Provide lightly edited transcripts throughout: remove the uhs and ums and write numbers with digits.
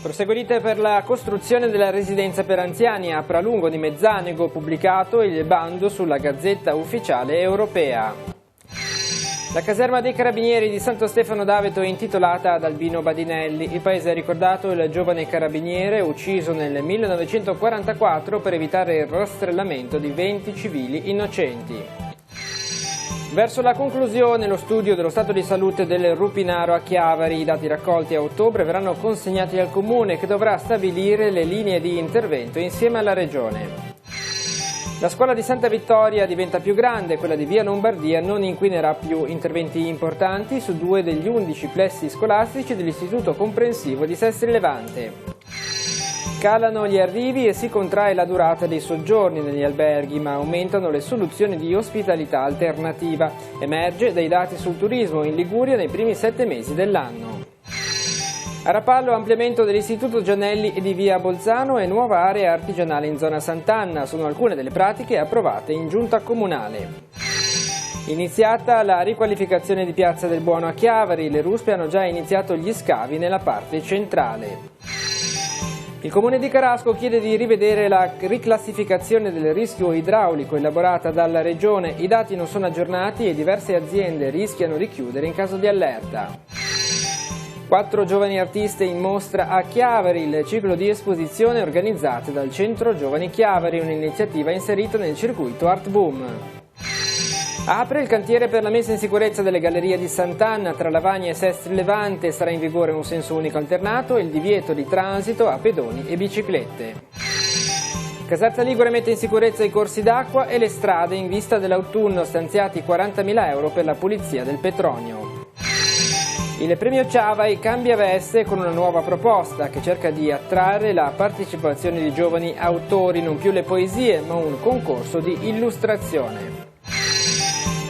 Proseguite per la costruzione della residenza per anziani a Pralungo di Mezzanego, pubblicato il bando sulla Gazzetta Ufficiale Europea. La caserma dei Carabinieri di Santo Stefano d'Aveto è intitolata ad Albino Badinelli. Il paese ha ricordato il giovane carabiniere ucciso nel 1944 per evitare il rastrellamento di 20 civili innocenti. Verso la conclusione, lo studio dello stato di salute del Rupinaro a Chiavari. I dati raccolti a ottobre verranno consegnati al Comune, che dovrà stabilire le linee di intervento insieme alla Regione. La scuola di Santa Vittoria diventa più grande, quella di Via Lombardia non inquinerà più. Interventi importanti su 2 degli 11 plessi scolastici dell'Istituto Comprensivo di Sestri Levante. Calano gli arrivi e si contrae la durata dei soggiorni negli alberghi, ma aumentano le soluzioni di ospitalità alternativa. Emerge dai dati sul turismo in Liguria nei primi 7 mesi dell'anno. A Rapallo ampliamento dell'Istituto Giannelli e di Via Bolzano e nuova area artigianale in zona Sant'Anna. Sono alcune delle pratiche approvate in giunta comunale. Iniziata la riqualificazione di Piazza del Buono a Chiavari, le ruspe hanno già iniziato gli scavi nella parte centrale. Il Comune di Carasco chiede di rivedere la riclassificazione del rischio idraulico elaborata dalla Regione. I dati non sono aggiornati e diverse aziende rischiano di chiudere in caso di allerta. 4 giovani artiste in mostra a Chiavari, il ciclo di esposizione organizzato dal Centro Giovani Chiavari, un'iniziativa inserita nel circuito Art Boom. Apre il cantiere per la messa in sicurezza delle gallerie di Sant'Anna tra Lavagna e Sestri Levante. Sarà in vigore un senso unico alternato e il divieto di transito a pedoni e biciclette. Caserta Ligure mette in sicurezza i corsi d'acqua e le strade in vista dell'autunno, stanziati 40.000 euro per la pulizia del Petronio. Il premio Ciavai cambia veste con una nuova proposta che cerca di attrarre la partecipazione di giovani autori, non più le poesie ma un concorso di illustrazione.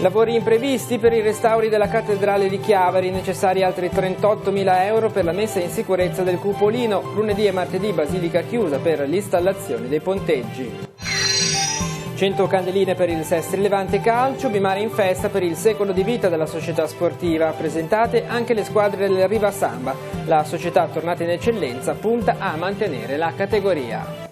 Lavori imprevisti per i restauri della cattedrale di Chiavari, necessari altri 38.000 euro per la messa in sicurezza del cupolino. Lunedì e martedì basilica chiusa per l'installazione dei ponteggi. 100 candeline per il Sestri Levante Calcio, Bimare in festa per il secolo di vita della società sportiva. Presentate anche le squadre del Riva Samba. La società, tornata in eccellenza, punta a mantenere la categoria.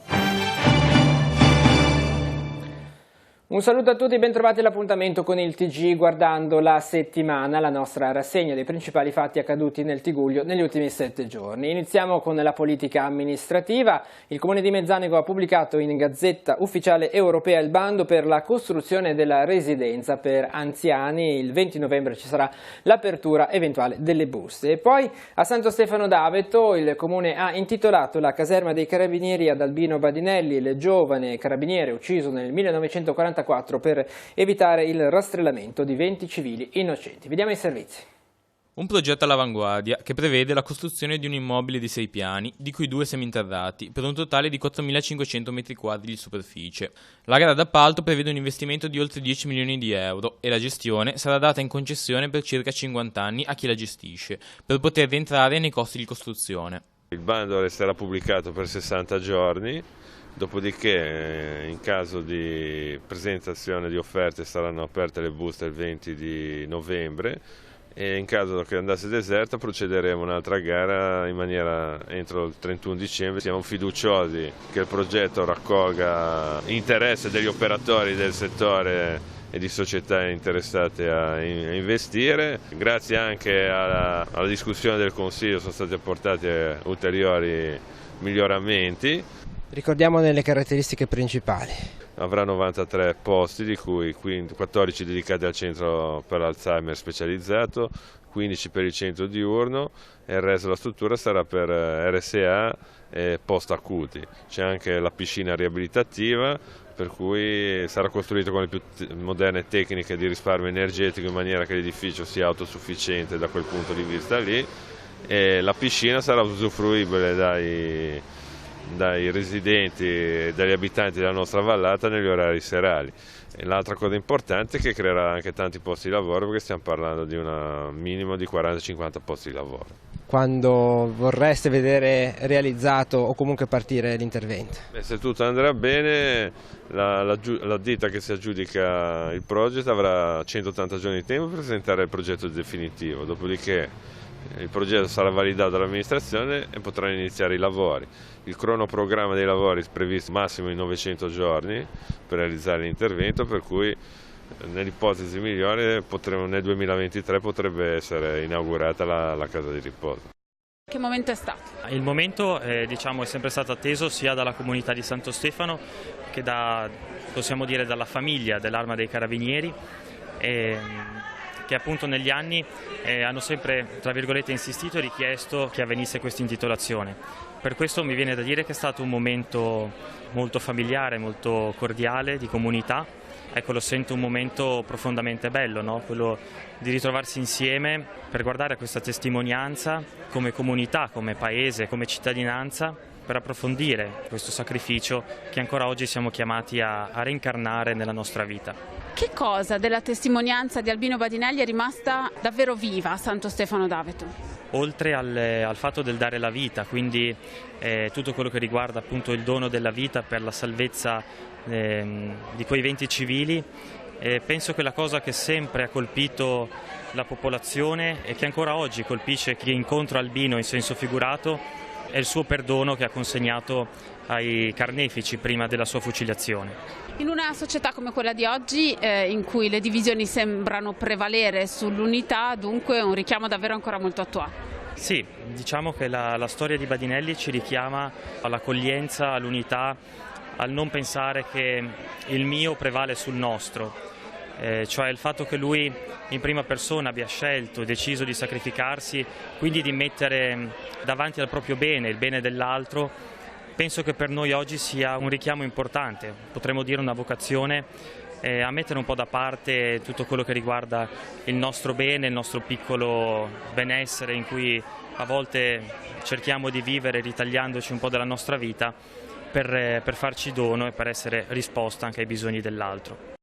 Un saluto a tutti, bentrovati all'appuntamento con il TG guardando la settimana, la nostra rassegna dei principali fatti accaduti nel Tigullio negli ultimi 7 giorni. Iniziamo con la politica amministrativa. Il Comune di Mezzanego ha pubblicato in Gazzetta Ufficiale Europea il bando per la costruzione della residenza per anziani. Il 20 novembre ci sarà l'apertura eventuale delle buste. E poi a Santo Stefano d'Aveto il Comune ha intitolato la caserma dei Carabinieri ad Albino Badinelli, il giovane carabiniere ucciso nel 1944 per evitare il rastrellamento di 20 civili innocenti. Vediamo i servizi. Un progetto all'avanguardia che prevede la costruzione di un immobile di 6 piani, di cui 2 seminterrati, per un totale di 4.500 m² di superficie. La gara d'appalto prevede un investimento di oltre 10 milioni di euro e la gestione sarà data in concessione per circa 50 anni a chi la gestisce, per poter rientrare nei costi di costruzione. Il bando resterà pubblicato per 60 giorni. Dopodiché in caso di presentazione di offerte saranno aperte le buste il 20 di novembre e in caso che andasse deserta procederemo a un'altra gara in maniera entro il 31 dicembre. Siamo fiduciosi che il progetto raccolga interesse degli operatori del settore e di società interessate a investire. Grazie anche alla discussione del Consiglio sono stati apportati ulteriori miglioramenti. Ricordiamo le caratteristiche principali. Avrà 93 posti, di cui 14 dedicati al centro per l'Alzheimer specializzato, 15 per il centro diurno e il resto della struttura sarà per RSA e post acuti. C'è anche la piscina riabilitativa, per cui sarà costruito con le più moderne tecniche di risparmio energetico in maniera che l'edificio sia autosufficiente da quel punto di vista lì, e la piscina sarà usufruibile dai residenti e dagli abitanti della nostra vallata negli orari serali. E l'altra cosa importante è che creerà anche tanti posti di lavoro, perché stiamo parlando di un minimo di 40-50 posti di lavoro. Quando vorreste vedere realizzato o comunque partire l'intervento? Se tutto andrà bene, la ditta che si aggiudica il progetto avrà 180 giorni di tempo per presentare il progetto definitivo, dopodiché il progetto sarà validato dall'amministrazione e potranno iniziare i lavori. Il cronoprogramma dei lavori è previsto massimo in 900 giorni per realizzare l'intervento, per cui nell'ipotesi migliore nel 2023 potrebbe essere inaugurata la casa di riposo. Che momento è stato? Il momento diciamo, è sempre stato atteso sia dalla comunità di Santo Stefano che possiamo dire dalla famiglia dell'Arma dei Carabinieri, che appunto negli anni hanno sempre, tra virgolette, insistito e richiesto che avvenisse questa intitolazione. Per questo mi viene da dire che è stato un momento molto familiare, molto cordiale, di comunità. Ecco, lo sento un momento profondamente bello, no? Quello di ritrovarsi insieme per guardare a questa testimonianza come comunità, come paese, come cittadinanza, per approfondire questo sacrificio che ancora oggi siamo chiamati a reincarnare nella nostra vita. Che cosa della testimonianza di Albino Badinelli è rimasta davvero viva a Santo Stefano d'Aveto? Oltre al fatto del dare la vita, quindi tutto quello che riguarda appunto il dono della vita per la salvezza di quei 20 civili, penso che la cosa che sempre ha colpito la popolazione e che ancora oggi colpisce chi incontra Albino in senso figurato è il suo perdono che ha consegnato ai carnefici prima della sua fucilazione. In una società come quella di oggi, in cui le divisioni sembrano prevalere sull'unità, dunque un richiamo davvero ancora molto attuale. Sì, diciamo che la storia di Badinelli ci richiama all'accoglienza, all'unità, al non pensare che il mio prevale sul nostro, cioè il fatto che lui in prima persona abbia scelto e deciso di sacrificarsi, quindi di mettere davanti al proprio bene il bene dell'altro. Penso che per noi oggi sia un richiamo importante, potremmo dire una vocazione a mettere un po' da parte tutto quello che riguarda il nostro bene, il nostro piccolo benessere in cui a volte cerchiamo di vivere ritagliandoci un po' della nostra vita per farci dono e per essere risposta anche ai bisogni dell'altro.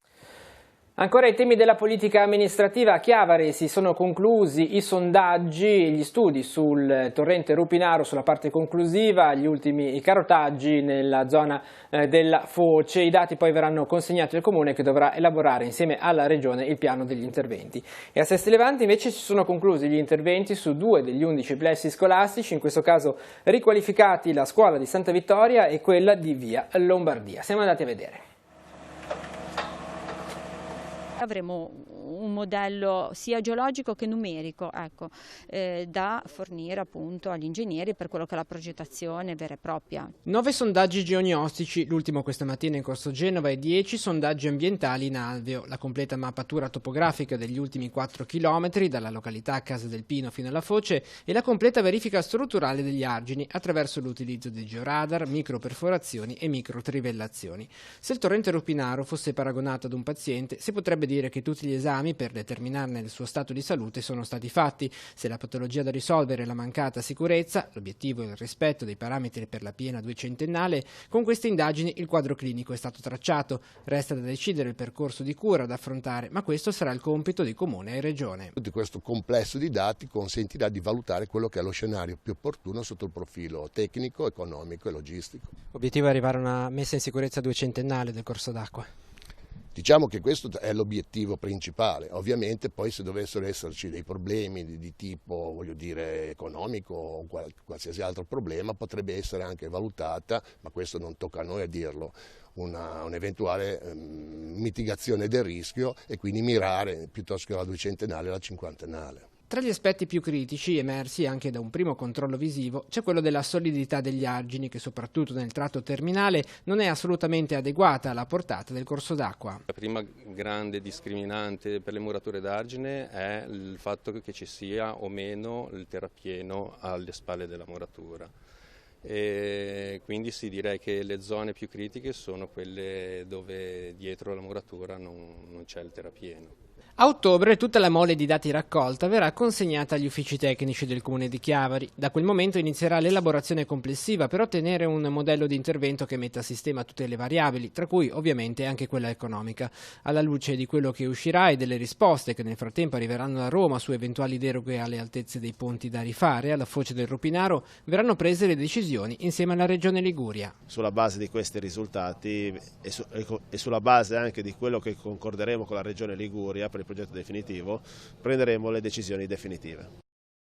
Ancora i temi della politica amministrativa. A Chiavari si sono conclusi i sondaggi e gli studi sul torrente Rupinaro sulla parte conclusiva, gli ultimi carotaggi nella zona della Foce. I dati poi verranno consegnati al Comune, che dovrà elaborare insieme alla Regione il piano degli interventi. E a Sesti Levante invece si sono conclusi gli interventi su 2 degli 11 plessi scolastici, in questo caso riqualificati la scuola di Santa Vittoria e quella di Via Lombardia. Siamo andati a vedere. Avremo un modello sia geologico che numerico, da fornire appunto agli ingegneri per quello che è la progettazione vera e propria. 9 sondaggi geognostici, l'ultimo questa mattina in Corso Genova, e 10 sondaggi ambientali in Alveo. La completa mappatura topografica degli ultimi 4 chilometri, dalla località Casa del Pino fino alla Foce, e la completa verifica strutturale degli argini attraverso l'utilizzo di georadar, microperforazioni e microtrivellazioni. Se il torrente Rupinaro fosse paragonato ad un paziente, si potrebbe dire che tutti gli esami per determinarne il suo stato di salute sono stati fatti. Se la patologia da risolvere è la mancata sicurezza, l'obiettivo è il rispetto dei parametri per la piena duecentennale, con queste indagini il quadro clinico è stato tracciato. Resta da decidere il percorso di cura da affrontare, ma questo sarà il compito di Comune e Regione. Tutto questo complesso di dati consentirà di valutare quello che è lo scenario più opportuno sotto il profilo tecnico, economico e logistico. L'obiettivo è arrivare a una messa in sicurezza duecentennale del corso d'acqua. Diciamo che questo è l'obiettivo principale. Ovviamente poi se dovessero esserci dei problemi di tipo, voglio dire, economico o qualsiasi altro problema, potrebbe essere anche valutata, ma questo non tocca a noi a dirlo, un'eventuale mitigazione del rischio e quindi mirare piuttosto che alla duecentennale alla cinquantennale. Tra gli aspetti più critici, emersi anche da un primo controllo visivo, c'è quello della solidità degli argini, che soprattutto nel tratto terminale non è assolutamente adeguata alla portata del corso d'acqua. La prima grande discriminante per le murature d'argine è il fatto che ci sia o meno il terrapieno alle spalle della muratura. E quindi sì, direi che le zone più critiche sono quelle dove dietro la muratura non c'è il terrapieno. A ottobre tutta la mole di dati raccolta verrà consegnata agli uffici tecnici del Comune di Chiavari. Da quel momento inizierà l'elaborazione complessiva per ottenere un modello di intervento che metta a sistema tutte le variabili, tra cui ovviamente anche quella economica. Alla luce di quello che uscirà e delle risposte che nel frattempo arriveranno da Roma su eventuali deroghe alle altezze dei ponti da rifare alla foce del Rupinaro, verranno prese le decisioni insieme alla Regione Liguria. Sulla base di questi risultati e sulla base anche di quello che concorderemo con la Regione Liguria per il progetto definitivo, prenderemo le decisioni definitive.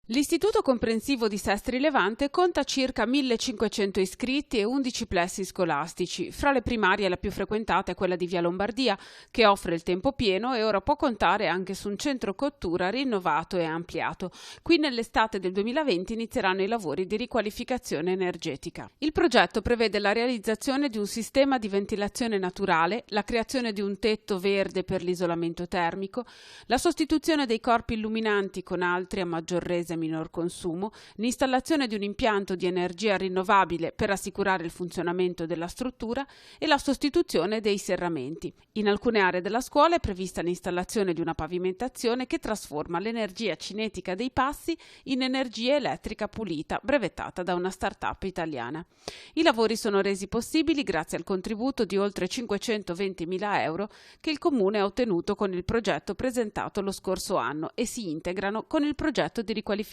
L'Istituto Comprensivo di Sestri Levante conta circa 1500 iscritti e 11 plessi scolastici. Fra le primarie la più frequentata è quella di Via Lombardia, che offre il tempo pieno e ora può contare anche su un centro cottura rinnovato e ampliato. Qui nell'estate del 2020 inizieranno i lavori di riqualificazione energetica. Il progetto prevede la realizzazione di un sistema di ventilazione naturale, la creazione di un tetto verde per l'isolamento termico, la sostituzione dei corpi illuminanti con altri a maggior resa minor consumo, l'installazione di un impianto di energia rinnovabile per assicurare il funzionamento della struttura e la sostituzione dei serramenti. In alcune aree della scuola è prevista l'installazione di una pavimentazione che trasforma l'energia cinetica dei passi in energia elettrica pulita, brevettata da una start-up italiana. I lavori sono resi possibili grazie al contributo di oltre 520.000 euro che il Comune ha ottenuto con il progetto presentato lo scorso anno e si integrano con il progetto di riqualificazione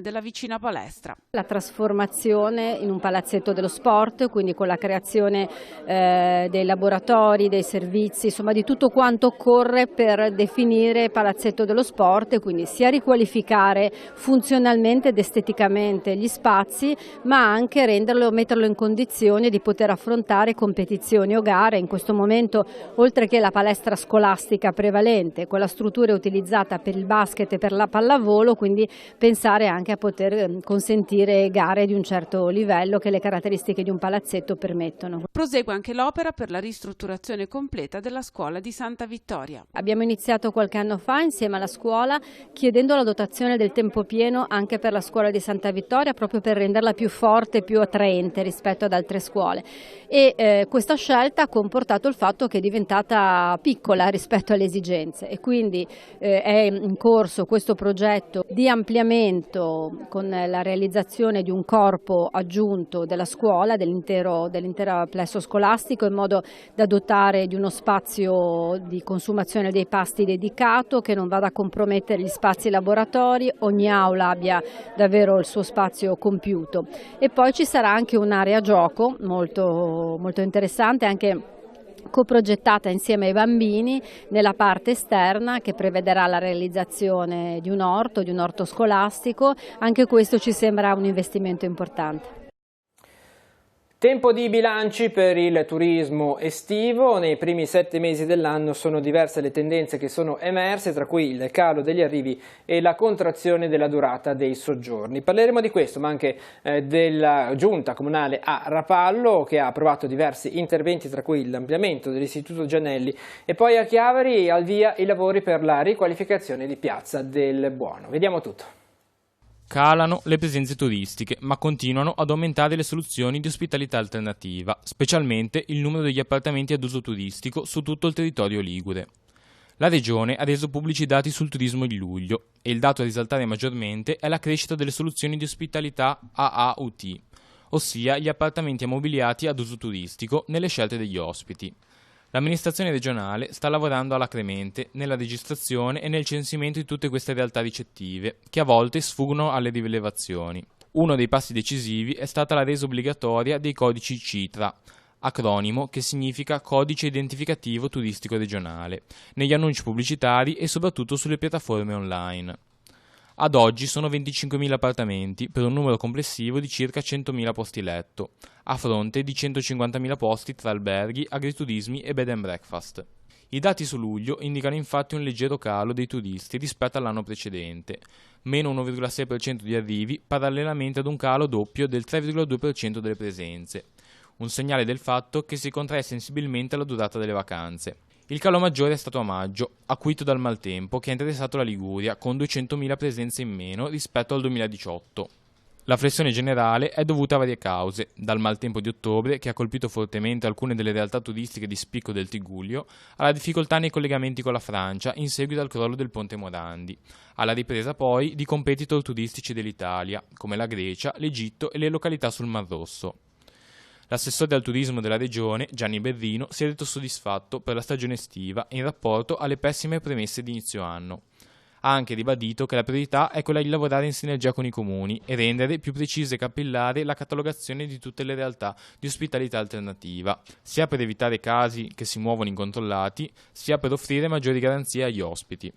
della vicina palestra. La trasformazione in un palazzetto dello sport, quindi con la creazione dei laboratori, dei servizi, insomma di tutto quanto occorre per definire palazzetto dello sport, quindi sia riqualificare funzionalmente ed esteticamente gli spazi, ma anche metterlo in condizione di poter affrontare competizioni o gare. In questo momento, oltre che la palestra scolastica prevalente, quella struttura è utilizzata per il basket e per la pallavolo, quindi pensare anche a poter consentire gare di un certo livello che le caratteristiche di un palazzetto permettono. Prosegue anche l'opera per la ristrutturazione completa della scuola di Santa Vittoria. Abbiamo iniziato qualche anno fa insieme alla scuola chiedendo la dotazione del tempo pieno anche per la scuola di Santa Vittoria, proprio per renderla più forte e più attraente rispetto ad altre scuole, e questa scelta ha comportato il fatto che è diventata piccola rispetto alle esigenze e quindi è in corso questo progetto di ampliamento con la realizzazione di un corpo aggiunto della scuola, dell'intero plesso scolastico, in modo da dotare di uno spazio di consumazione dei pasti dedicato che non vada a compromettere gli spazi laboratori, ogni aula abbia davvero il suo spazio compiuto. E poi ci sarà anche un'area gioco molto, molto interessante, anche coprogettata insieme ai bambini nella parte esterna, che prevederà la realizzazione di un orto scolastico. Anche questo ci sembra un investimento importante. Tempo di bilanci per il turismo estivo. Nei primi 7 mesi dell'anno sono diverse le tendenze che sono emerse, tra cui il calo degli arrivi e la contrazione della durata dei soggiorni. Parleremo di questo, ma anche della giunta comunale a Rapallo, che ha approvato diversi interventi, tra cui l'ampliamento dell'Istituto Giannelli, e poi a Chiavari al via i lavori per la riqualificazione di Piazza del Buono. Vediamo tutto. Calano le presenze turistiche, ma continuano ad aumentare le soluzioni di ospitalità alternativa, specialmente il numero degli appartamenti ad uso turistico su tutto il territorio ligure. La Regione ha reso pubblici i dati sul turismo in luglio e il dato a risaltare maggiormente è la crescita delle soluzioni di ospitalità AAUT, ossia gli appartamenti ammobiliati ad uso turistico nelle scelte degli ospiti. L'amministrazione regionale sta lavorando alacremente nella registrazione e nel censimento di tutte queste realtà ricettive, che a volte sfuggono alle rilevazioni. Uno dei passi decisivi è stata la resa obbligatoria dei codici CITRA, acronimo che significa Codice Identificativo Turistico Regionale, negli annunci pubblicitari e soprattutto sulle piattaforme online. Ad oggi sono 25.000 appartamenti per un numero complessivo di circa 100.000 posti letto, a fronte di 150.000 posti tra alberghi, agriturismi e bed and breakfast. I dati su luglio indicano infatti un leggero calo dei turisti rispetto all'anno precedente, meno 1,6% di arrivi, parallelamente ad un calo doppio del 3,2% delle presenze, un segnale del fatto che si contrae sensibilmente la durata delle vacanze. Il calo maggiore è stato a maggio, acuito dal maltempo che ha interessato la Liguria, con 200.000 presenze in meno rispetto al 2018. La flessione generale è dovuta a varie cause, dal maltempo di ottobre, che ha colpito fortemente alcune delle realtà turistiche di spicco del Tigullio, alla difficoltà nei collegamenti con la Francia in seguito al crollo del ponte Morandi, alla ripresa poi di competitor turistici dell'Italia, come la Grecia, l'Egitto e le località sul Mar Rosso. L'assessore al turismo della regione, Gianni Berrino, si è detto soddisfatto per la stagione estiva in rapporto alle pessime premesse di inizio anno. Ha anche ribadito che la priorità è quella di lavorare in sinergia con i comuni e rendere più precisa e capillare la catalogazione di tutte le realtà di ospitalità alternativa, sia per evitare casi che si muovono incontrollati, sia per offrire maggiori garanzie agli ospiti.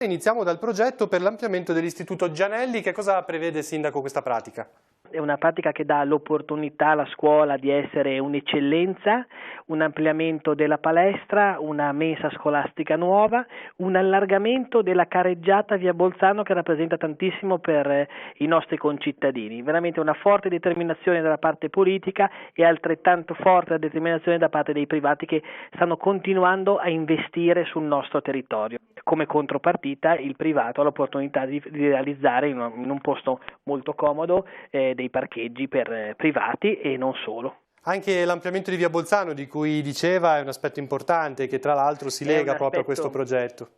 Iniziamo dal progetto per l'ampliamento dell'Istituto Gianelli. Che cosa prevede, Sindaco, questa pratica? È una pratica che dà l'opportunità alla scuola di essere un'eccellenza, un ampliamento della palestra, una mensa scolastica nuova, un allargamento della carreggiata via Bolzano che rappresenta tantissimo per i nostri concittadini. Veramente una forte determinazione dalla parte politica e altrettanto forte la determinazione da parte dei privati che stanno continuando a investire sul nostro territorio. Come contropartita il privato ha l'opportunità di realizzare in un posto molto comodo dei parcheggi per privati e non solo. Anche l'ampliamento di via Bolzano, di cui diceva, è un aspetto importante che tra l'altro si lega proprio a questo progetto.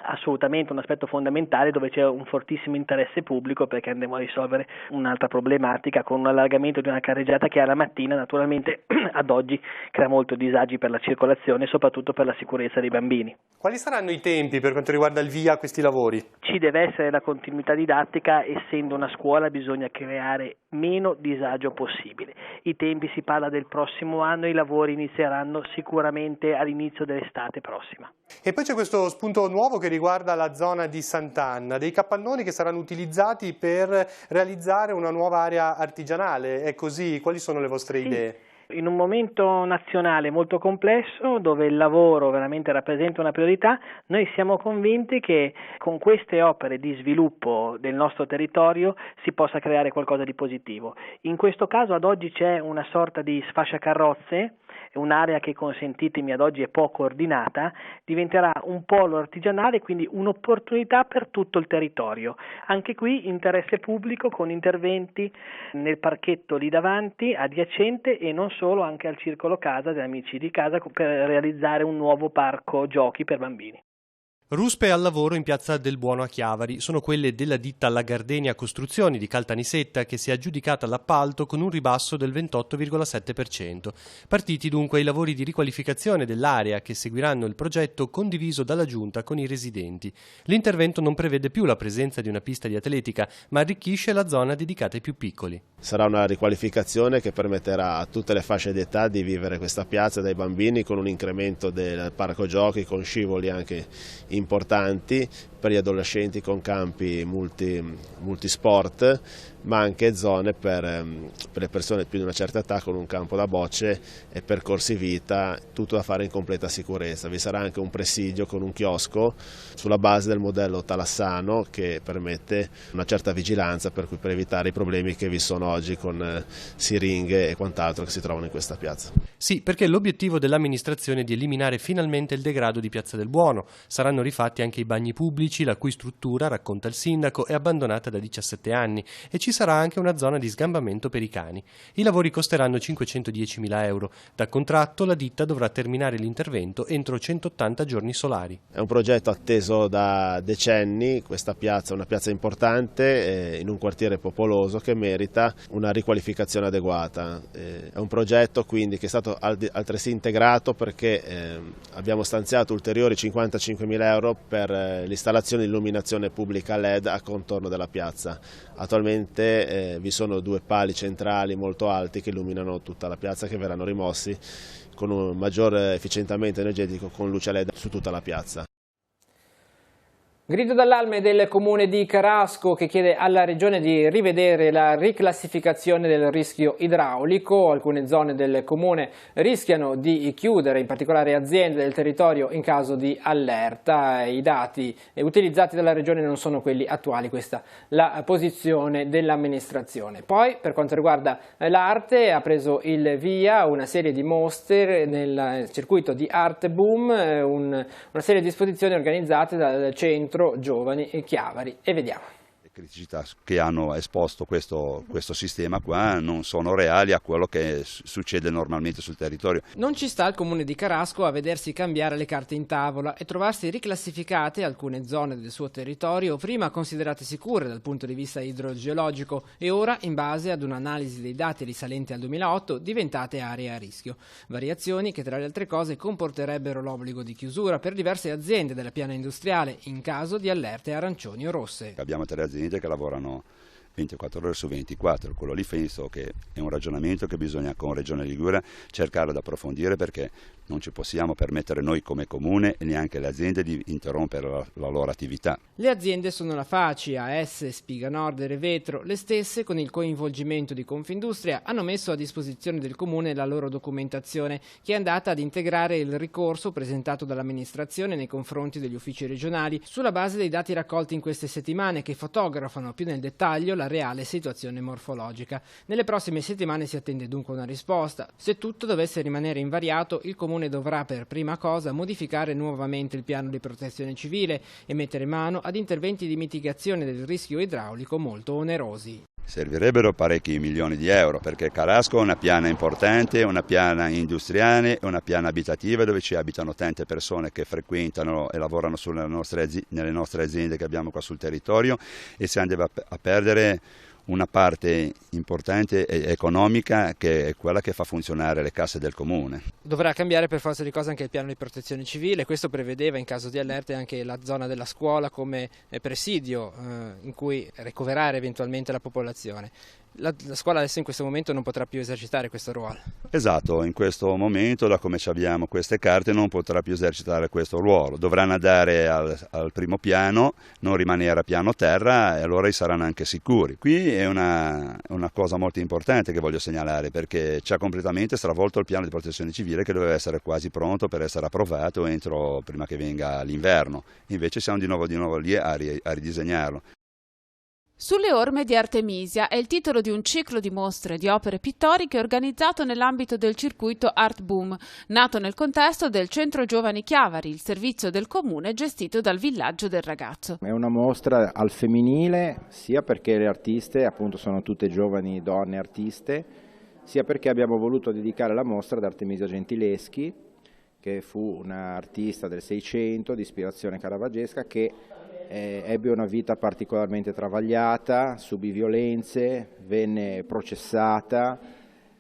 Assolutamente un aspetto fondamentale dove c'è un fortissimo interesse pubblico, perché andremo a risolvere un'altra problematica con un allargamento di una carreggiata che alla mattina naturalmente ad oggi crea molto disagi per la circolazione e soprattutto per la sicurezza dei bambini. Quali saranno i tempi per quanto riguarda il via a questi lavori? Ci deve essere la continuità didattica, essendo una scuola bisogna creare meno disagio possibile. I tempi si parla del prossimo anno, i lavori inizieranno sicuramente all'inizio dell'estate prossima. E poi c'è questo spunto nuovo che riguarda la zona di Sant'Anna, dei capannoni che saranno utilizzati per realizzare una nuova area artigianale. È così? Quali sono le vostre idee? In un momento nazionale molto complesso, dove il lavoro veramente rappresenta una priorità, noi siamo convinti che con queste opere di sviluppo del nostro territorio si possa creare qualcosa di positivo. In questo caso ad oggi c'è una sorta di sfasciacarrozze, un'area che, consentitemi, ad oggi è poco ordinata, diventerà un polo artigianale, quindi un'opportunità per tutto il territorio. Anche qui interesse pubblico con interventi nel parchetto lì davanti, adiacente, e non solo, anche al circolo casa degli amici di casa per realizzare un nuovo parco giochi per bambini. Ruspe al lavoro in piazza del Buono a Chiavari sono quelle della ditta La Gardenia Costruzioni di Caltanissetta, che si è aggiudicata l'appalto con un ribasso del 28,7%. Partiti dunque i lavori di riqualificazione dell'area che seguiranno il progetto condiviso dalla Giunta con i residenti. L'intervento non prevede più la presenza di una pista di atletica, ma arricchisce la zona dedicata ai più piccoli. Sarà una riqualificazione che permetterà a tutte le fasce d'età di vivere questa piazza, dai bambini con un incremento del parco giochi, con scivoli anche importanti, per gli adolescenti con campi multisport, ma anche zone per le persone più di una certa età con un campo da bocce e percorsi vita, tutto da fare in completa sicurezza. Vi sarà anche un presidio con un chiosco sulla base del modello talassano che permette una certa vigilanza per evitare i problemi che vi sono oggi con siringhe e quant'altro che si trovano in questa piazza. Sì, perché l'obiettivo dell'amministrazione è di eliminare finalmente il degrado di Piazza del Buono. Saranno rifatti anche i bagni pubblici, la cui struttura, racconta il sindaco, è abbandonata da 17 anni e ci sarà anche una zona di sgambamento per i cani. I lavori costeranno 510.000 euro. Da contratto la ditta dovrà terminare l'intervento entro 180 giorni solari. È un progetto atteso da decenni, questa piazza è una piazza importante in un quartiere popoloso che merita una riqualificazione adeguata. È un progetto quindi che è stato altresì integrato perché abbiamo stanziato ulteriori 55.000 euro per l'installazione di illuminazione pubblica LED a contorno della piazza. Attualmente vi sono 2 pali centrali molto alti che illuminano tutta la piazza, che verranno rimossi con un maggior efficientamento energetico con luce LED su tutta la piazza. Grido d'allarme del comune di Carasco che chiede alla regione di rivedere la riclassificazione del rischio idraulico. Alcune zone del comune rischiano di chiudere, in particolare aziende del territorio, in caso di allerta. I dati utilizzati dalla regione non sono quelli attuali, questa è la posizione dell'amministrazione. Poi, per quanto riguarda l'arte, ha preso il via una serie di mostre nel circuito di Art Boom, una serie di esposizioni organizzate dal centro Giovani e Chiavari, e vediamo. Le criticità che hanno esposto questo sistema qua non sono reali a quello che succede normalmente sul territorio. Non ci sta il comune di Carasco a vedersi cambiare le carte in tavola e trovarsi riclassificate alcune zone del suo territorio, prima considerate sicure dal punto di vista idrogeologico e ora, in base ad un'analisi dei dati risalenti al 2008, diventate aree a rischio. Variazioni che, tra le altre cose, comporterebbero l'obbligo di chiusura per diverse aziende della piana industriale in caso di allerte arancioni o rosse. Abbiamo 3 aziende che lavorano 24 ore su 24. Quello lì penso che è un ragionamento che bisogna con Regione Liguria cercare di approfondire, perché non ci possiamo permettere noi come comune e neanche le aziende di interrompere la loro attività. Le aziende sono la Faci, AS, Spiga Nord e Revetro. Le stesse, con il coinvolgimento di Confindustria, hanno messo a disposizione del comune la loro documentazione, che è andata ad integrare il ricorso presentato dall'amministrazione nei confronti degli uffici regionali sulla base dei dati raccolti in queste settimane, che fotografano più nel dettaglio la reale situazione morfologica. Nelle prossime settimane si attende dunque una risposta. Se tutto dovesse rimanere invariato, il comune dovrà per prima cosa modificare nuovamente il piano di protezione civile e mettere mano ad interventi di mitigazione del rischio idraulico molto onerosi. Servirebbero parecchi milioni di euro, perché Carasco è una piana importante, una piana industriale, una piana abitativa dove ci abitano tante persone che frequentano e lavorano nelle nostre aziende che abbiamo qua sul territorio, e si andava a perdere una parte importante e economica, che è quella che fa funzionare le casse del comune. Dovrà cambiare per forza di cose anche il piano di protezione civile. Questo prevedeva in caso di allerte anche la zona della scuola come presidio in cui ricoverare eventualmente la popolazione. La scuola adesso in questo momento non potrà più esercitare questo ruolo. Esatto, in questo momento, da come abbiamo queste carte, non potrà più esercitare questo ruolo. Dovranno andare al primo piano, non rimanere a piano terra, e allora saranno anche sicuri. Qui è una cosa molto importante che voglio segnalare, perché ci ha completamente stravolto il piano di protezione civile, che doveva essere quasi pronto per essere approvato prima che venga l'inverno. Invece siamo di nuovo lì a ridisegnarlo. Sulle orme di Artemisia è il titolo di un ciclo di mostre di opere pittoriche organizzato nell'ambito del circuito Art Boom, nato nel contesto del Centro Giovani Chiavari, il servizio del comune gestito dal Villaggio del Ragazzo. È una mostra al femminile, sia perché le artiste appunto sono tutte giovani donne artiste, sia perché abbiamo voluto dedicare la mostra ad Artemisia Gentileschi, che fu un'artista del Seicento di ispirazione caravaggesca, che ebbe una vita particolarmente travagliata, subì violenze, venne processata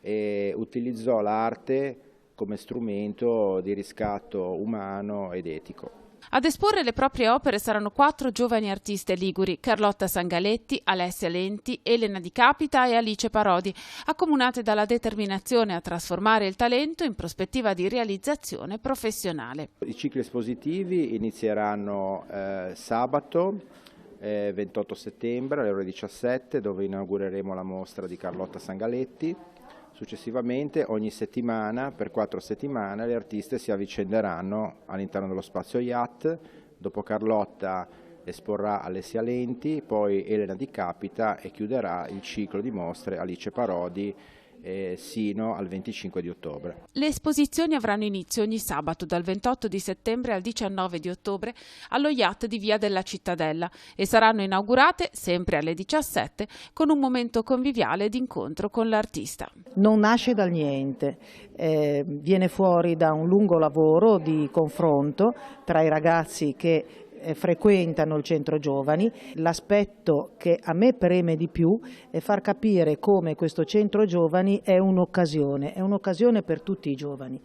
e utilizzò l'arte come strumento di riscatto umano ed etico. Ad esporre le proprie opere saranno 4 giovani artiste liguri: Carlotta Sangaletti, Alessia Lenti, Elena Di Capita e Alice Parodi, accomunate dalla determinazione a trasformare il talento in prospettiva di realizzazione professionale. I cicli espositivi inizieranno sabato 28 settembre alle ore 17, dove inaugureremo la mostra di Carlotta Sangaletti. Successivamente, ogni settimana, per 4 settimane, le artiste si avvicenderanno all'interno dello spazio Yacht. Dopo Carlotta esporrà Alessia Lenti, poi Elena Di Capita, e chiuderà il ciclo di mostre Alice Parodi sino al 25 di ottobre. Le esposizioni avranno inizio ogni sabato dal 28 di settembre al 19 di ottobre allo Yacht di Via della Cittadella e saranno inaugurate sempre alle 17 con un momento conviviale d'incontro con l'artista. Non nasce dal niente, viene fuori da un lungo lavoro di confronto tra i ragazzi che frequentano il centro giovani. L'aspetto che a me preme di più è far capire come questo centro giovani è un'occasione per tutti i giovani.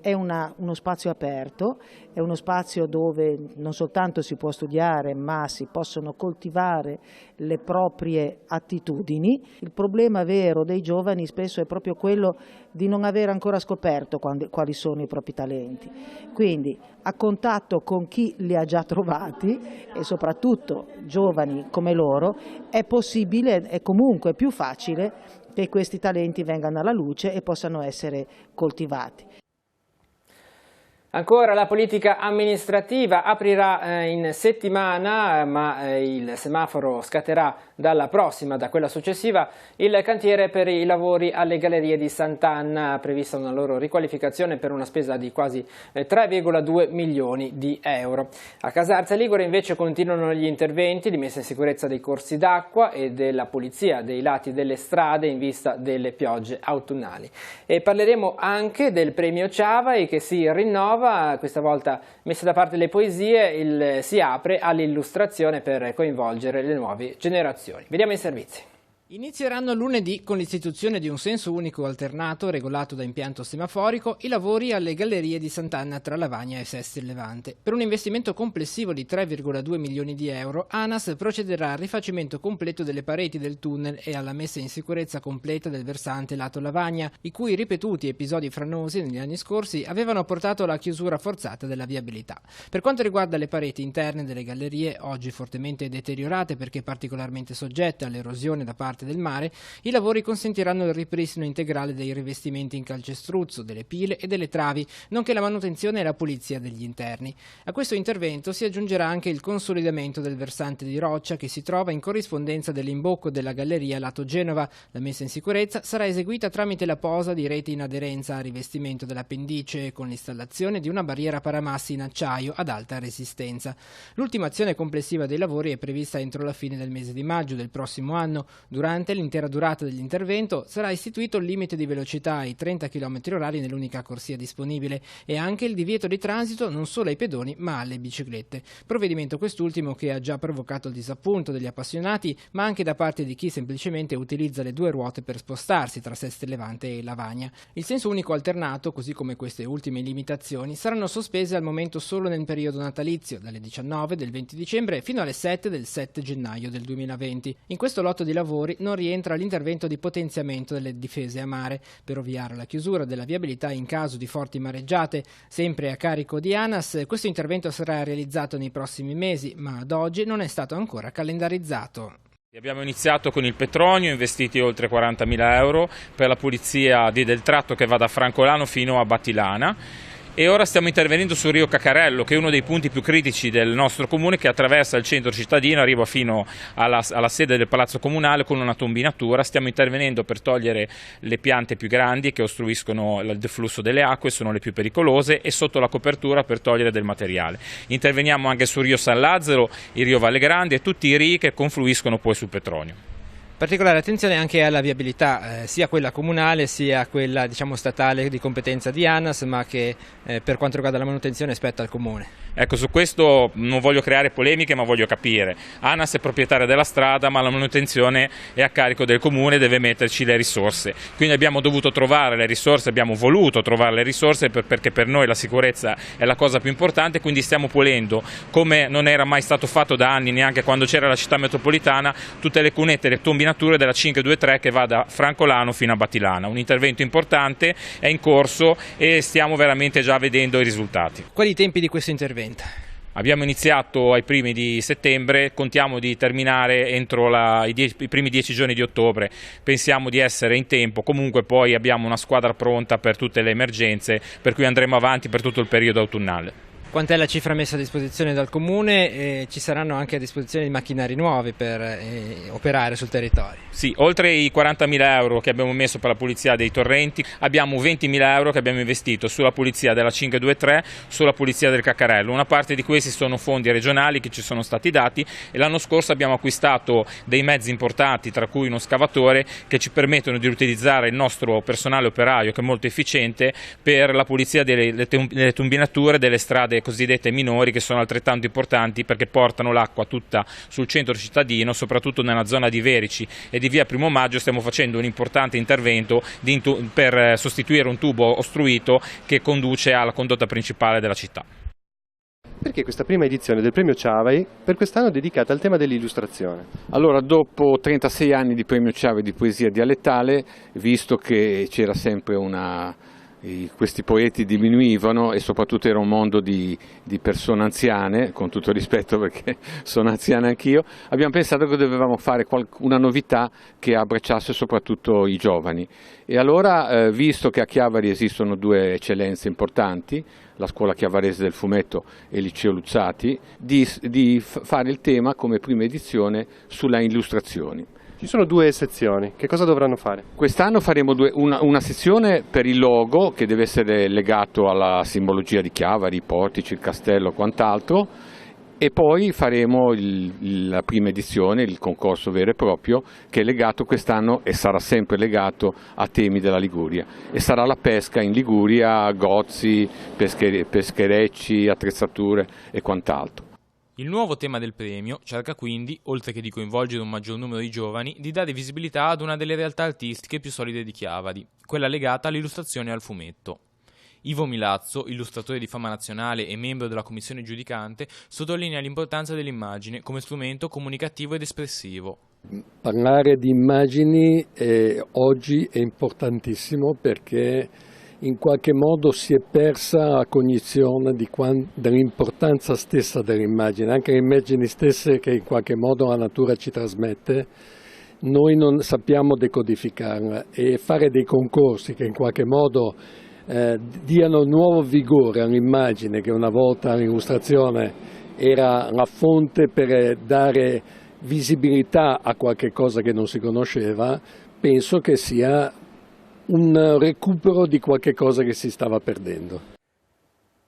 È uno spazio aperto, è uno spazio dove non soltanto si può studiare, ma si possono coltivare le proprie attitudini. Il problema vero dei giovani spesso è proprio quello di non aver ancora scoperto quali sono i propri talenti. Quindi, a contatto con chi li ha già trovati, e soprattutto giovani come loro, è possibile, è comunque più facile che questi talenti vengano alla luce e possano essere coltivati. Ancora la politica amministrativa aprirà in settimana, ma il semaforo scatterà da quella successiva, il cantiere per i lavori alle gallerie di Sant'Anna, prevista una loro riqualificazione per una spesa di quasi 3,2 milioni di euro. A Casarza Ligure invece continuano gli interventi di messa in sicurezza dei corsi d'acqua e della pulizia dei lati delle strade in vista delle piogge autunnali. E parleremo anche del premio Ciavai che si rinnova. Questa volta, messe da parte le poesie, si apre all'illustrazione per coinvolgere le nuove generazioni. Vediamo i servizi. Inizieranno lunedì, con l'istituzione di un senso unico alternato regolato da impianto semaforico, i lavori alle gallerie di Sant'Anna tra Lavagna e Sestri Levante. Per un investimento complessivo di 3,2 milioni di euro, ANAS procederà al rifacimento completo delle pareti del tunnel e alla messa in sicurezza completa del versante lato Lavagna, i cui ripetuti episodi franosi negli anni scorsi avevano portato alla chiusura forzata della viabilità. Per quanto riguarda le pareti interne delle gallerie, oggi fortemente deteriorate perché particolarmente soggette all'erosione da parte del mare, i lavori consentiranno il ripristino integrale dei rivestimenti in calcestruzzo, delle pile e delle travi, nonché la manutenzione e la pulizia degli interni. A questo intervento si aggiungerà anche il consolidamento del versante di roccia che si trova in corrispondenza dell'imbocco della galleria lato Genova. La messa in sicurezza sarà eseguita tramite la posa di reti in aderenza a rivestimento dell'appendice con l'installazione di una barriera paramassi in acciaio ad alta resistenza. L'ultimazione complessiva dei lavori è prevista entro la fine del mese di maggio del prossimo anno. Durante l'intera durata dell'intervento sarà istituito il limite di velocità ai 30 km/h nell'unica corsia disponibile e anche il divieto di transito non solo ai pedoni ma alle biciclette. Provvedimento quest'ultimo che ha già provocato il disappunto degli appassionati ma anche da parte di chi semplicemente utilizza le due ruote per spostarsi tra Sestri Levante e Lavagna. Il senso unico alternato, così come queste ultime limitazioni, saranno sospese al momento solo nel periodo natalizio, dalle 19 del 20 dicembre fino alle 7 del 7 gennaio del 2020. In questo lotto di lavori non rientra l'intervento di potenziamento delle difese a mare per ovviare alla chiusura della viabilità in caso di forti mareggiate. Sempre a carico di ANAS, questo intervento sarà realizzato nei prossimi mesi, ma ad oggi non è stato ancora calendarizzato. Abbiamo iniziato con il Petronio, investiti oltre 40.000 euro per la pulizia del tratto che va da Francolano fino a Battilana. E ora stiamo intervenendo sul Rio Cacarello, che è uno dei punti più critici del nostro comune, che attraversa il centro cittadino, arriva fino alla sede del Palazzo Comunale con una tombinatura. Stiamo intervenendo per togliere le piante più grandi che ostruiscono il deflusso delle acque, sono le più pericolose, e sotto la copertura per togliere del materiale. Interveniamo anche sul Rio San Lazzaro, il Rio Valle Grande e tutti i rii che confluiscono poi sul Petronio. Particolare attenzione anche alla viabilità, sia quella comunale sia quella statale di competenza di ANAS, ma che per quanto riguarda la manutenzione spetta al comune. Ecco, su questo non voglio creare polemiche, ma voglio capire. ANAS è proprietaria della strada, ma la manutenzione è a carico del comune, deve metterci le risorse. Quindi abbiamo dovuto trovare le risorse, abbiamo voluto trovare le risorse perché per noi la sicurezza è la cosa più importante, quindi stiamo pulendo, come non era mai stato fatto da anni, neanche quando c'era la città metropolitana, tutte le cunette e le tombinature della 523 che va da Francolano fino a Battilana. Un intervento importante, è in corso e stiamo veramente già vedendo i risultati. Quali i tempi di questo intervento? Abbiamo iniziato ai primi di settembre, contiamo di terminare entro i primi 10 giorni di ottobre, pensiamo di essere in tempo, comunque poi abbiamo una squadra pronta per tutte le emergenze, per cui andremo avanti per tutto il periodo autunnale. Quant'è la cifra messa a disposizione dal Comune? Ci saranno anche a disposizione di macchinari nuovi per operare sul territorio? Sì, oltre i 40.000 euro che abbiamo messo per la pulizia dei torrenti, abbiamo 20.000 euro che abbiamo investito sulla pulizia della 523, sulla pulizia del Cacarello. Una parte di questi sono fondi regionali che ci sono stati dati e l'anno scorso abbiamo acquistato dei mezzi importanti, tra cui uno scavatore, che ci permettono di utilizzare il nostro personale operaio, che è molto efficiente, per la pulizia delle tombinature delle strade cosiddette minori, che sono altrettanto importanti perché portano l'acqua tutta sul centro cittadino, soprattutto nella zona di Verici e di via Primo Maggio. Stiamo facendo un importante intervento per sostituire un tubo ostruito che conduce alla condotta principale della città. Perché questa prima edizione del Premio Ciavai per quest'anno è dedicata al tema dell'illustrazione? Allora, dopo 36 anni di Premio Ciavai di poesia dialettale, visto che c'era sempre questi poeti diminuivano e soprattutto era un mondo di persone anziane, con tutto rispetto perché sono anziano anch'io, abbiamo pensato che dovevamo fare una novità che abbracciasse soprattutto i giovani. E allora, visto che a Chiavari esistono due eccellenze importanti, la Scuola Chiavarese del Fumetto e il Liceo Luzzati, di fare il tema come prima edizione sulle illustrazioni. Ci sono due sezioni, che cosa dovranno fare? Quest'anno faremo una sezione per il logo, che deve essere legato alla simbologia di Chiavari, i portici, il castello e quant'altro, e poi faremo la prima edizione, il concorso vero e proprio, che è legato quest'anno e sarà sempre legato a temi della Liguria, e sarà la pesca in Liguria, gozzi, pescherecci, attrezzature e quant'altro. Il nuovo tema del premio cerca quindi, oltre che di coinvolgere un maggior numero di giovani, di dare visibilità ad una delle realtà artistiche più solide di Chiavari, quella legata all'illustrazione e al fumetto. Ivo Milazzo, illustratore di fama nazionale e membro della commissione giudicante, sottolinea l'importanza dell'immagine come strumento comunicativo ed espressivo. Parlare di immagini oggi è importantissimo perché in qualche modo si è persa la cognizione dell'importanza stessa dell'immagine, anche le immagini stesse che in qualche modo la natura ci trasmette, noi non sappiamo decodificarla, e fare dei concorsi che in qualche modo diano nuovo vigore all'immagine, che una volta l'illustrazione era la fonte per dare visibilità a qualche cosa che non si conosceva, penso che sia un recupero di qualche cosa che si stava perdendo.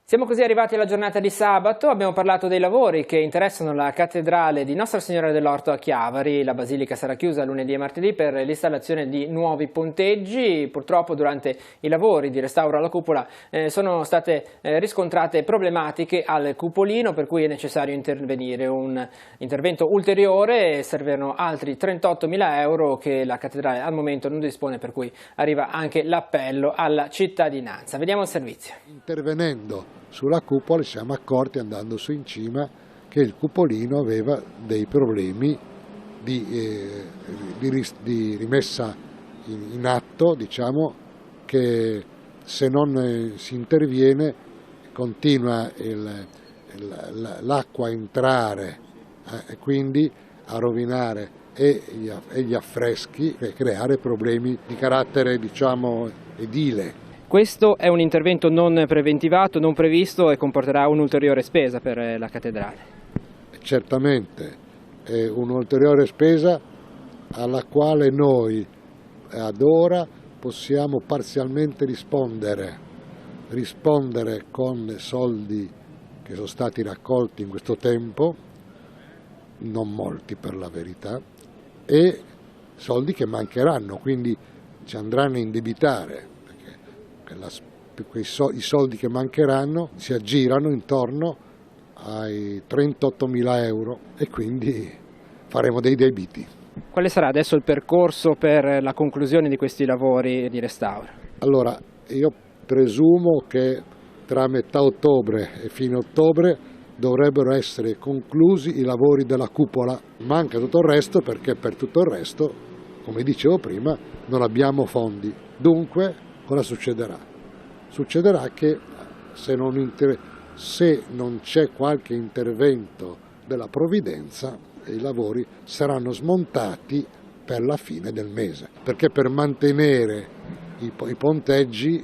Siamo così arrivati alla giornata di sabato, abbiamo parlato dei lavori che interessano la cattedrale di Nostra Signora dell'Orto a Chiavari. La basilica sarà chiusa lunedì e martedì per l'installazione di nuovi ponteggi. Purtroppo durante i lavori di restauro alla cupola sono state riscontrate problematiche al cupolino, per cui è necessario intervenire. Un intervento ulteriore, servono altri 38.000 euro che la cattedrale al momento non dispone, per cui arriva anche l'appello alla cittadinanza. Vediamo il servizio. Intervenendo sulla cupola ci siamo accorti, andando su in cima, che il cupolino aveva dei problemi di rimessa in atto, diciamo, che se non si interviene continua l'acqua a entrare e quindi a rovinare e gli affreschi e creare problemi di carattere, diciamo, edile. Questo è un intervento non preventivato, non previsto, e comporterà un'ulteriore spesa per la cattedrale. Certamente, è un'ulteriore spesa alla quale noi ad ora possiamo parzialmente rispondere con soldi che sono stati raccolti in questo tempo, non molti per la verità, e soldi che mancheranno, quindi ci andranno a indebitare. I soldi che mancheranno si aggirano intorno ai 38.000 euro e quindi faremo dei debiti. Quale sarà adesso il percorso per la conclusione di questi lavori di restauro? Allora, io presumo che tra metà ottobre e fine ottobre dovrebbero essere conclusi i lavori della cupola. Manca tutto il resto perché per tutto il resto, come dicevo prima, non abbiamo fondi. Dunque, cosa succederà? Succederà che se non c'è qualche intervento della provvidenza, i lavori saranno smontati per la fine del mese, perché per mantenere i ponteggi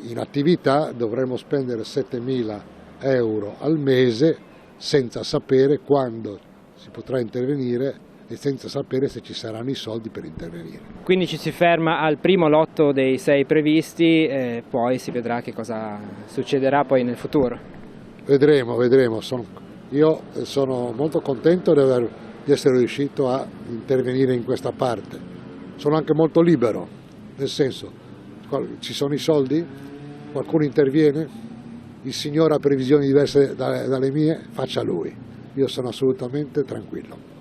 in attività dovremo spendere 7.000 euro al mese senza sapere quando si potrà intervenire e senza sapere se ci saranno i soldi per intervenire. Quindi ci si ferma al primo lotto dei 6 previsti, poi si vedrà che cosa succederà poi nel futuro. Vedremo. Io sono molto contento di essere riuscito a intervenire in questa parte. Sono anche molto libero, nel senso, ci sono i soldi, qualcuno interviene, il Signore ha previsioni diverse dalle mie, faccia Lui. Io sono assolutamente tranquillo.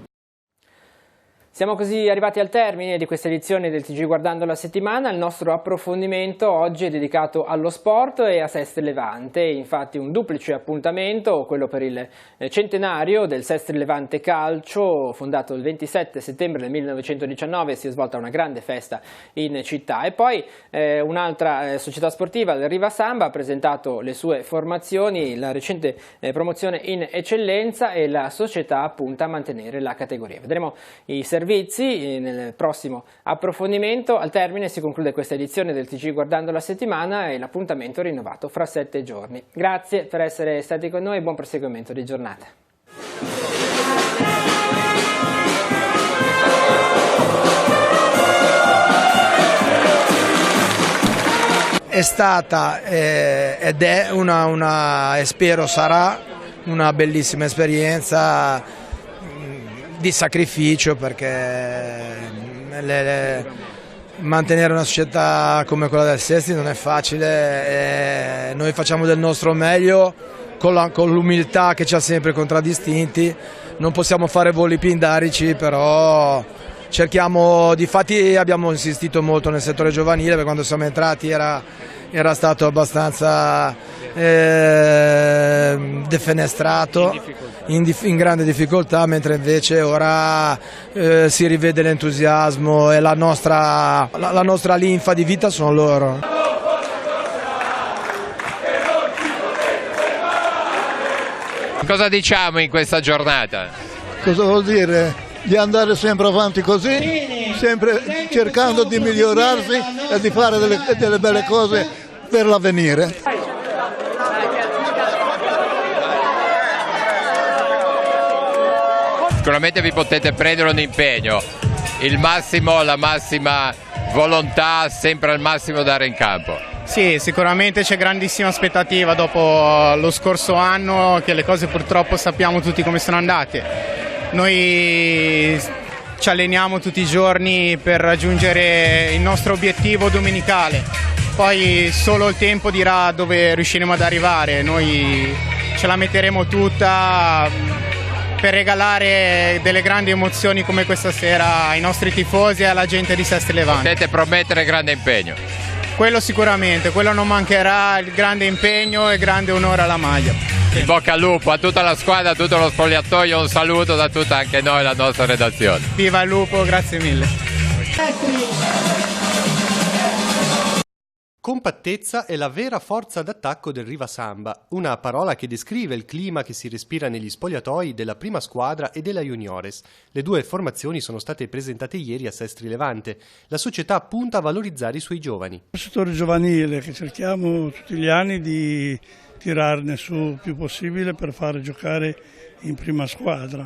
Siamo così arrivati al termine di questa edizione del TG Guardando la Settimana. Il nostro approfondimento oggi è dedicato allo sport e a Sestri Levante, infatti un duplice appuntamento, quello per il centenario del Sestri Levante Calcio, fondato il 27 settembre del 1919, si è svolta una grande festa in città, e poi un'altra società sportiva, il Riva Samba, ha presentato le sue formazioni, la recente promozione in eccellenza, e la società punta a mantenere la categoria. Vedremo i servizi nel prossimo approfondimento. Al termine si conclude questa edizione del TG Guardando la Settimana e l'appuntamento è rinnovato fra 7 giorni. Grazie per essere stati con noi e buon proseguimento di giornata. È stata ed è e spero sarà una bellissima esperienza di sacrificio, perché mantenere una società come quella del Sestri non è facile, e noi facciamo del nostro meglio con l'umiltà che ci ha sempre contraddistinti. Non possiamo fare voli pindarici, però cerchiamo, difatti abbiamo insistito molto nel settore giovanile, perché quando siamo entrati era stato abbastanza defenestrato, in grande difficoltà, mentre invece ora si rivede l'entusiasmo e la nostra linfa di vita sono loro. Cosa diciamo in questa giornata? Cosa vuol dire? Di andare sempre avanti così, sempre cercando di migliorarsi e di fare delle belle cose per l'avvenire. Sicuramente vi potete prendere un impegno, il massimo, la massima volontà, sempre al massimo dare in campo. Sì, sicuramente c'è grandissima aspettativa dopo lo scorso anno, che le cose purtroppo sappiamo tutti come sono andate. Noi ci alleniamo tutti i giorni per raggiungere il nostro obiettivo domenicale, poi solo il tempo dirà dove riusciremo ad arrivare. Noi ce la metteremo tutta per regalare delle grandi emozioni come questa sera ai nostri tifosi e alla gente di Sestri Levante. Potete promettere grande impegno? Quello sicuramente, quello non mancherà, il grande impegno e grande onore alla maglia. In bocca al lupo a tutta la squadra, a tutto lo spogliatoio, un saluto da tutta anche noi, la nostra redazione. Viva il lupo, grazie mille. Compattezza è la vera forza d'attacco del Riva Samba, una parola che descrive il clima che si respira negli spogliatoi della prima squadra e della Juniores. Le due formazioni sono state presentate ieri a Sestri Levante. La società punta a valorizzare i suoi giovani. Il settore giovanile che cerchiamo tutti gli anni di tirarne su il più possibile per fare giocare in prima squadra.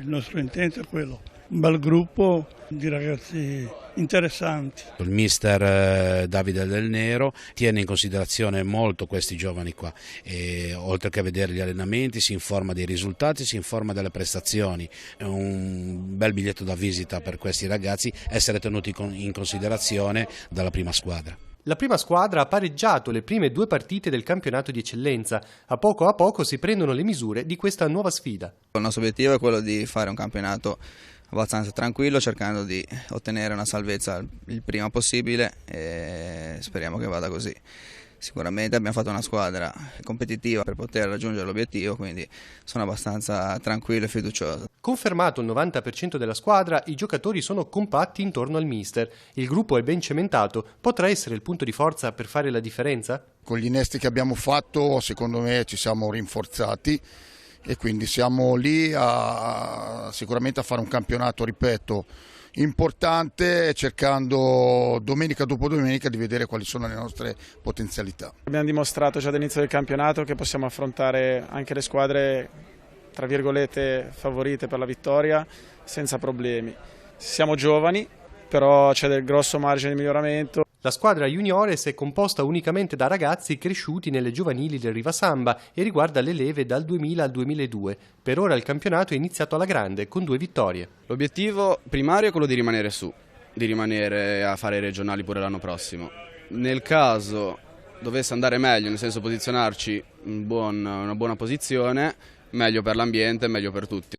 Il nostro intento è quello. Un bel gruppo di ragazzi interessanti. Il mister Davide Del Nero tiene in considerazione molto questi giovani qua e, oltre che a vedere gli allenamenti, si informa dei risultati, si informa delle prestazioni. È un bel biglietto da visita per questi ragazzi essere tenuti in considerazione dalla prima squadra. La prima squadra ha pareggiato le prime 2 partite del campionato di eccellenza. A poco si prendono le misure di questa nuova sfida. Il nostro obiettivo è quello di fare un campionato abbastanza tranquillo, cercando di ottenere una salvezza il prima possibile e speriamo che vada così. Sicuramente abbiamo fatto una squadra competitiva per poter raggiungere l'obiettivo, quindi sono abbastanza tranquillo e fiducioso. Confermato il 90% della squadra, i giocatori sono compatti intorno al mister. Il gruppo è ben cementato, potrà essere il punto di forza per fare la differenza? Con gli innesti che abbiamo fatto, secondo me ci siamo rinforzati e quindi siamo lì sicuramente a fare un campionato, ripeto, importante, cercando domenica dopo domenica di vedere quali sono le nostre potenzialità. Abbiamo dimostrato già dall'inizio del campionato che possiamo affrontare anche le squadre tra virgolette favorite per la vittoria senza problemi. Siamo giovani, però c'è del grosso margine di miglioramento. La squadra Juniores è composta unicamente da ragazzi cresciuti nelle giovanili del Riva Samba e riguarda le leve dal 2000 al 2002. Per ora il campionato è iniziato alla grande con 2 vittorie. L'obiettivo primario è quello di rimanere su, di rimanere a fare i regionali pure l'anno prossimo. Nel caso dovesse andare meglio, nel senso posizionarci in una buona posizione, meglio per l'ambiente, meglio per tutti.